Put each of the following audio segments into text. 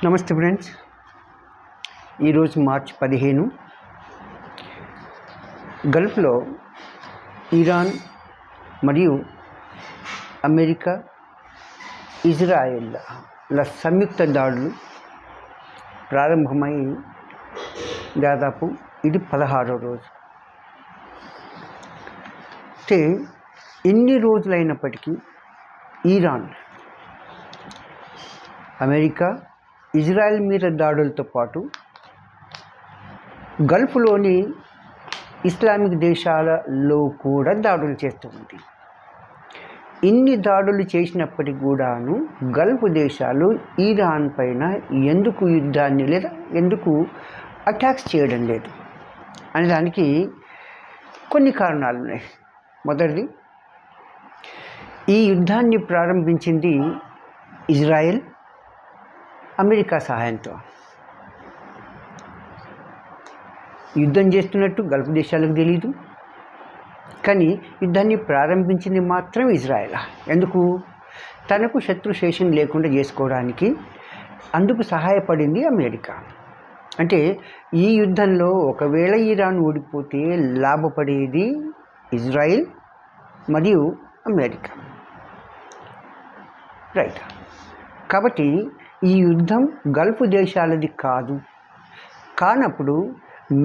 నమస్తే ఫ్రెండ్స్. ఈరోజు మార్చి 15 గల్ఫ్లో ఇరాన్ మరియు అమెరికా ఇజ్రాయెల్ల సంయుక్త దాడులు ప్రారంభమై దాదాపు ఇది 16వ రోజు. అంటే ఎన్ని రోజులైనప్పటికీ ఇరాన్ అమెరికా ఇజ్రాయెల్ మీద దాడులతో పాటు గల్ఫ్లోని ఇస్లామిక్ దేశాలలో కూడా దాడులు చేస్తూ ఉంది. ఇన్ని దాడులు చేసినప్పటికీ కూడాను గల్ఫ్ దేశాలు ఇరాన్ పైన ఎందుకు యుద్ధాన్ని లేదా ఎందుకు అటాక్స్ చేయడం లేదు అనే దానికి కొన్ని కారణాలు ఉన్నాయి. మొదటిది, ఈ యుద్ధాన్ని ప్రారంభించింది ఇజ్రాయెల్ అమెరికా సహాయంతో. యుద్ధం చేస్తున్నట్టు గల్ఫ్ దేశాలకు తెలియదు, కానీ యుద్ధాన్ని ప్రారంభించింది మాత్రం ఇజ్రాయెల్. ఎందుకు? తనకు శత్రుశేషం లేకుండా చేసుకోవడానికి అందుకు సహాయపడింది అమెరికా. అంటే ఈ యుద్ధంలో ఒకవేళ ఇరాన్ ఓడిపోతే లాభపడేది ఇజ్రాయెల్ మరియు అమెరికా. రైట్. కాబట్టి ఈ యుద్ధం గల్ఫ్ దేశాలది కానప్పుడు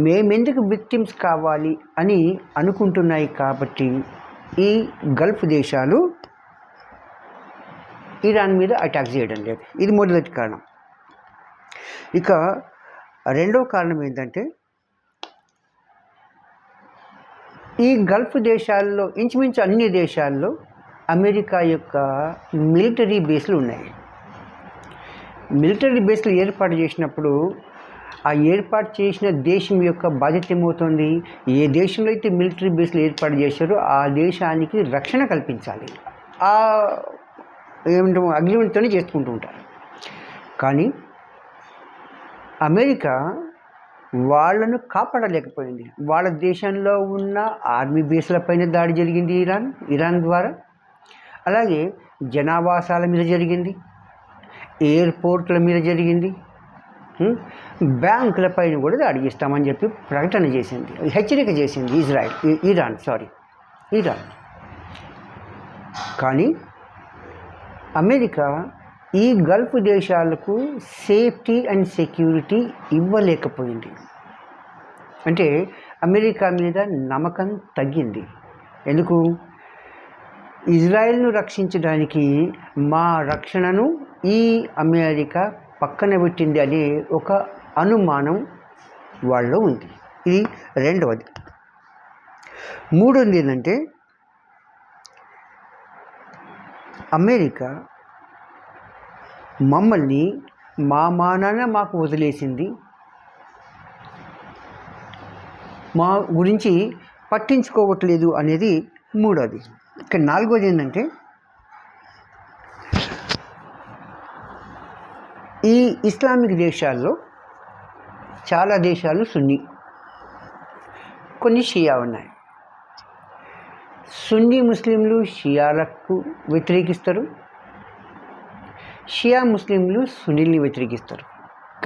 మేమెందుకు విక్టిమ్స్ కావాలి అని అనుకుంటున్నాయి. కాబట్టి ఈ గల్ఫ్ దేశాలు ఇరాన్ మీద అటాక్ చేయడం లేదు. ఇది మొదటి కారణం. ఇక రెండవ కారణం ఏంటంటే, ఈ గల్ఫ్ దేశాల్లో ఇంచుమించు అన్ని దేశాల్లో అమెరికా యొక్క మిలిటరీ బేస్లు ఉన్నాయి. మిలిటరీ బేస్లు ఏర్పాటు చేసినప్పుడు ఆ ఏర్పాటు చేసిన దేశం యొక్క బాధ్యత ఏమవుతుంది? ఏ దేశంలో అయితే మిలిటరీ బేస్లు ఏర్పాటు చేశారో ఆ దేశానికి రక్షణ కల్పించాలి. ఆ ఏమంటే అగ్రిమెంట్తోనే చేసుకుంటూ ఉంటారు. కానీ అమెరికా వాళ్ళను కాపాడలేకపోయింది. వాళ్ళ దేశంలో ఉన్న ఆర్మీ బేస్లపైన దాడి జరిగింది ఇరాన్ ద్వారా. అలాగే జనావాసాల మీద జరిగింది, ఎయిర్పోర్ట్ల మీద జరిగింది, బ్యాంకుల పైన కూడా దాడి చేస్తామని చెప్పి ప్రకటన చేసింది, హెచ్చరిక చేసింది ఇరాన్. కానీ అమెరికా ఈ గల్ఫ్ దేశాలకు సేఫ్టీ అండ్ సెక్యూరిటీ ఇవ్వలేకపోయింది. అంటే అమెరికా మీద నమ్మకం తగ్గింది. ఎందుకు? ఇజ్రాయెల్ను రక్షించడానికి మా రక్షణను ఈ అమెరికా పక్కన పెట్టింది అనే ఒక అనుమానం వాళ్ళలో ఉంది. ఇది రెండవది. మూడవది ఏంటంటే, అమెరికా మమ్మల్ని మా మానాన మాకు వదిలేసింది, మా గురించి పట్టించుకోవట్లేదు అనేది మూడవది. ఇక నాలుగవది ఏంటంటే, ఈ ఇస్లామిక్ దేశాల్లో చాలా దేశాలు సున్నీ, కొన్ని షియా ఉన్నాయి. సున్నీ ముస్లింలు షియాలకు వ్యతిరేకిస్తారు, షియా ముస్లింలు సున్నీల్ని వ్యతిరేకిస్తారు.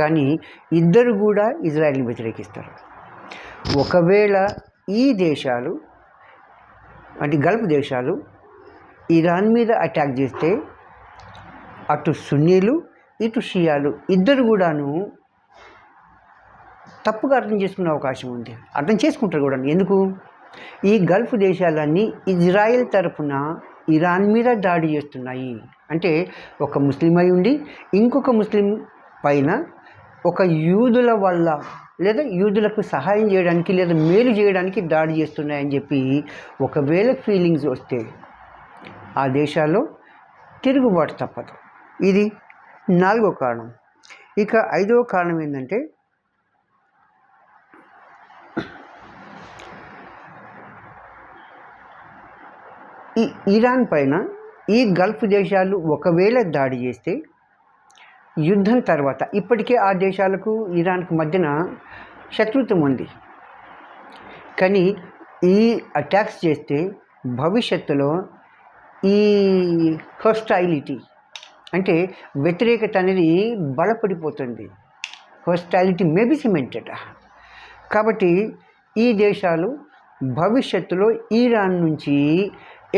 కానీ ఇద్దరు కూడా ఇజ్రాయెల్ని వ్యతిరేకిస్తారు. ఒకవేళ ఈ దేశాలు అంటే గల్ఫ్ దేశాలు ఇరాన్ మీద అటాక్ చేస్తే అటు సున్నీలు ఇటు షియాలు ఇద్దరు కూడాను తప్పుగా అర్థం చేసుకునే అవకాశం ఉంది. అర్థం చేసుకుంటారు కూడా. ఎందుకు? ఈ గల్ఫ్ దేశాలన్నీ ఇజ్రాయెల్ తరఫున ఇరాన్ మీద దాడి చేస్తున్నాయి. అంటే ఒక ముస్లిం అయి ఉండి ఇంకొక ముస్లిం పైన ఒక యూదుల వల్ల లేదా యూదులకు సహాయం చేయడానికి లేదా మేలు చేయడానికి దాడి చేస్తున్నాయని చెప్పి ఒకవేళ ఫీలింగ్స్ వస్తే ఆ దేశాల్లో తిరుగుబాటు తప్పదు. ఇది నాలుగో కారణం. ఇక ఐదవ కారణం ఏంటంటే, ఈ ఇరాన్ పైన ఈ గల్ఫ్ దేశాలు ఒకవేళ దాడి చేస్తే యుద్ధం తర్వాత ఇప్పటికే ఆ దేశాలకు ఇరాన్కు మధ్యన శత్రుత్వం ఉంది. కానీ ఈ అటాక్స్ చేస్తే భవిష్యత్తులో ఈ హోస్టైలిటీ అంటే వ్యతిరేకత అనేది బలపడిపోతుంది. హోస్టాలిటీ మే బి సిమెంటెడ్. కాబట్టి ఈ దేశాలు భవిష్యత్తులో ఇరాన్ నుంచి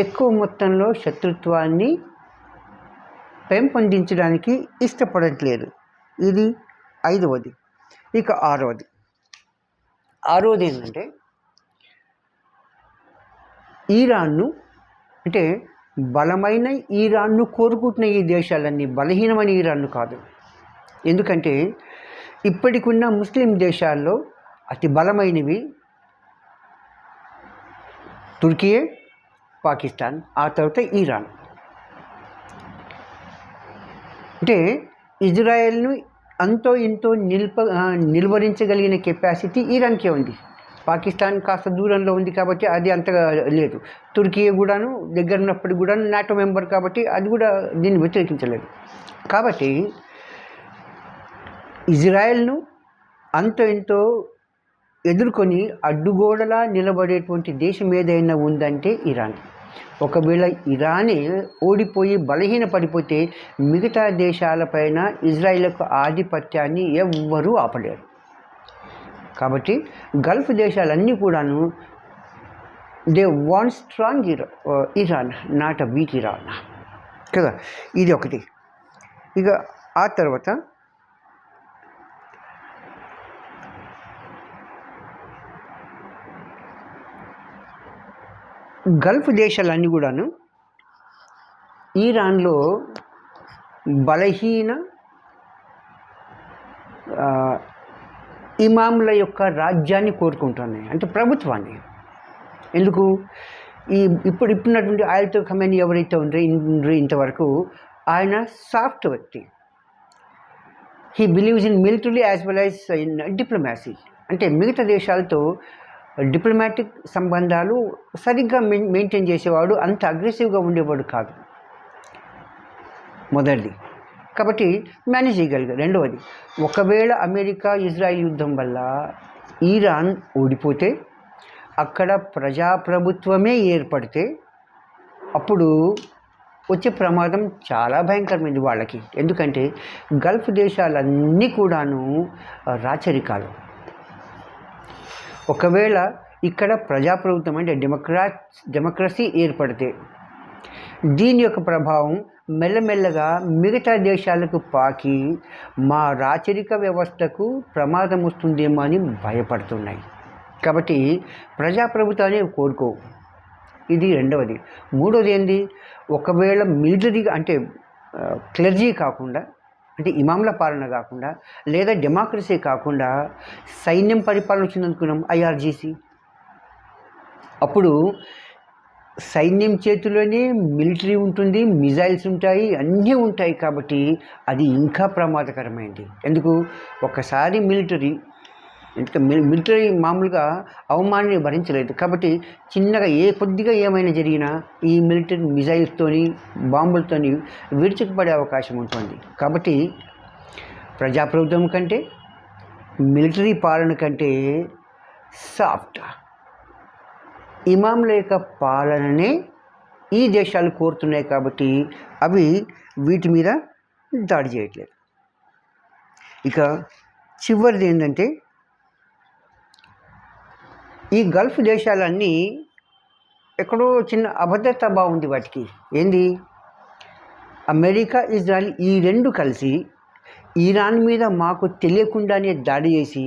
ఎక్కువ మొత్తంలో శత్రుత్వాన్ని పెంపొందించడానికి ఇష్టపడట్లేదు. ఇది 5వది. ఇక 6వది ఏంటంటే ఇరాన్ను, అంటే బలమైన ఇరాన్ను కోరుకుంటున్న ఈ దేశాలన్నీ బలహీనమైన ఇరాన్ను కాదు. ఎందుకంటే ఇప్పటికున్న ముస్లిం దేశాల్లో అతి బలమైనవి తుర్కియే, పాకిస్తాన్, ఆ తర్వాత ఇరాన్. అంటే ఇజ్రాయెల్ను అంతో ఇంతో నిలువరించగలిగిన కెపాసిటీ ఇరాన్కే ఉంది. పాకిస్తాన్ కాస్త దూరంలో ఉంది కాబట్టి అది అంతగా లేదు. తుర్కియే కూడాను దగ్గర ఉన్నప్పటికీ కూడా నాటో మెంబర్ కాబట్టి అది కూడా దీన్ని వ్యతిరేకించలేదు. కాబట్టి ఇజ్రాయెల్ను అంతో ఇంతో ఎదుర్కొని అడ్డుగోడలా నిలబడేటువంటి దేశం ఏదైనా ఉందంటే ఇరాన్. ఒకవేళ ఇరానే ఓడిపోయి బలహీన పడిపోతే మిగతా దేశాలపైన ఇజ్రాయెల్ యొక్క ఆధిపత్యాన్ని ఎవ్వరూ ఆపలేరు. కాబట్టి గల్ఫ్ దేశాలన్నీ కూడాను they want strong Iran, not a week Iran కదా. ఇది ఒకటి. ఇక ఆ తర్వాత గల్ఫ్ దేశాలన్నీ కూడాను ఇరాన్లో బలహీన ఇమాంల యొక్క రాజ్యాన్ని కోరుకుంటున్నాయి, అంటే ప్రభుత్వాన్ని. ఎందుకు? ఇప్పుడున్నటువంటి ఆయతొ ఖమేనీ ఎవరైతే ఉందో ఇంతవరకు ఆయన సాఫ్ట్ వ్యక్తి. He believes in military as well as in డిప్లొమాసీ. అంటే మిగతా దేశాలతో డిప్లొమాటిక్ సంబంధాలు సరిగ్గా మెయింటైన్ చేసేవాడు, అంత అగ్రెసివ్గా ఉండేవాడు కాదు. మొదటిది. కాబట్టి మేనేజ్ చేయగలిగారు. రెండవది, ఒకవేళ అమెరికా ఇజ్రాయిల్ యుద్ధం వల్ల ఇరాన్ ఓడిపోతే, అక్కడ ప్రజాప్రభుత్వమే ఏర్పడితే అప్పుడు వచ్చే ప్రమాదం చాలా భయంకరమైనది వాళ్ళకి. ఎందుకంటే గల్ఫ్ దేశాలన్నీ కూడాను రాచరికాలు. ఒకవేళ ఇక్కడ ప్రజాప్రభుత్వం అంటే డెమోక్రసీ ఏర్పడితే దీని యొక్క ప్రభావం మెల్లమెల్లగా మిగతా దేశాలకు పాకి మా రాచరిక వ్యవస్థకు ప్రమాదం వస్తుందేమో అని భయపడుతున్నాయి. కాబట్టి ప్రజాప్రభుత్వాన్ని కోరుకోవు. ఇది రెండవది. మూడవది ఏంది? ఒకవేళ మిలిటరీగా అంటే క్లర్జీ కాకుండా, అంటే ఇమాంల పాలన కాకుండా, లేదా డెమోక్రసీ కాకుండా సైన్యం పరిపాలన వచ్చిందనుకున్నాం, ఐఆర్జీసీ. అప్పుడు సైన్యం చేతిలోనే మిలిటరీ ఉంటుంది, మిజైల్స్ ఉంటాయి, అన్నీ ఉంటాయి. కాబట్టి అది ఇంకా ప్రమాదకరమైంది. ఎందుకు? ఒకసారి మిలిటరీ మామూలుగా అవమానాన్ని భరించలేదు. కాబట్టి చిన్నగా కొద్దిగా ఏమైనా జరిగినా ఈ మిలిటరీ మిజైల్స్తోని, బాంబులతోని విరుచుకుపడే అవకాశం ఉంటుంది. కాబట్టి ప్రజాప్రభుత్వం కంటే, మిలిటరీ పాలన కంటే సాఫ్ట్ ఇమాంల యొక్క పాలననే ఈ దేశాలు కోరుతున్నాయి. కాబట్టి అవి వీటి మీద దాడి చేయట్లేదు. ఇక చివరిది ఏంటంటే, ఈ గల్ఫ్ దేశాలన్నీ ఎక్కడో చిన్న అభద్రతా భావం ఉంది వాటికి. ఏంది? అమెరికా, ఇజ్రాయెల్ ఈ రెండు కలిసి ఇరాన్ మీద మాకు తెలియకుండానే దాడి చేసి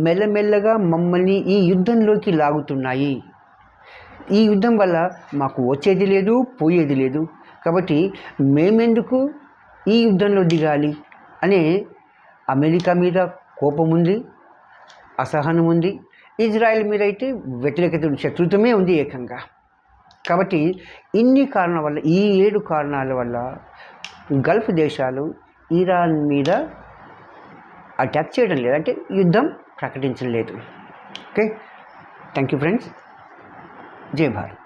మెల్లమెల్లగా మమ్మల్ని ఈ యుద్ధంలోకి లాగుతున్నాయి. ఈ యుద్ధం వల్ల మాకు వచ్చేది లేదు, పోయేది లేదు. కాబట్టి మేమెందుకు ఈ యుద్ధంలో దిగాలి అనే అమెరికా మీద కోపం ఉంది, అసహనం ఉంది. ఇజ్రాయెల్ మీద అయితే వ్యతిరేకత, శత్రుత్వమే ఉంది ఏకంగా. కాబట్టి ఇన్ని కారణాల వల్ల, ఈ 7 కారణాల వల్ల గల్ఫ్ దేశాలు ఇరాన్ మీద అటాక్ చేయడం లేదు, అంటే యుద్ధం ప్రకటించడం లేదు. Okay, thank you friends. జై భారత్.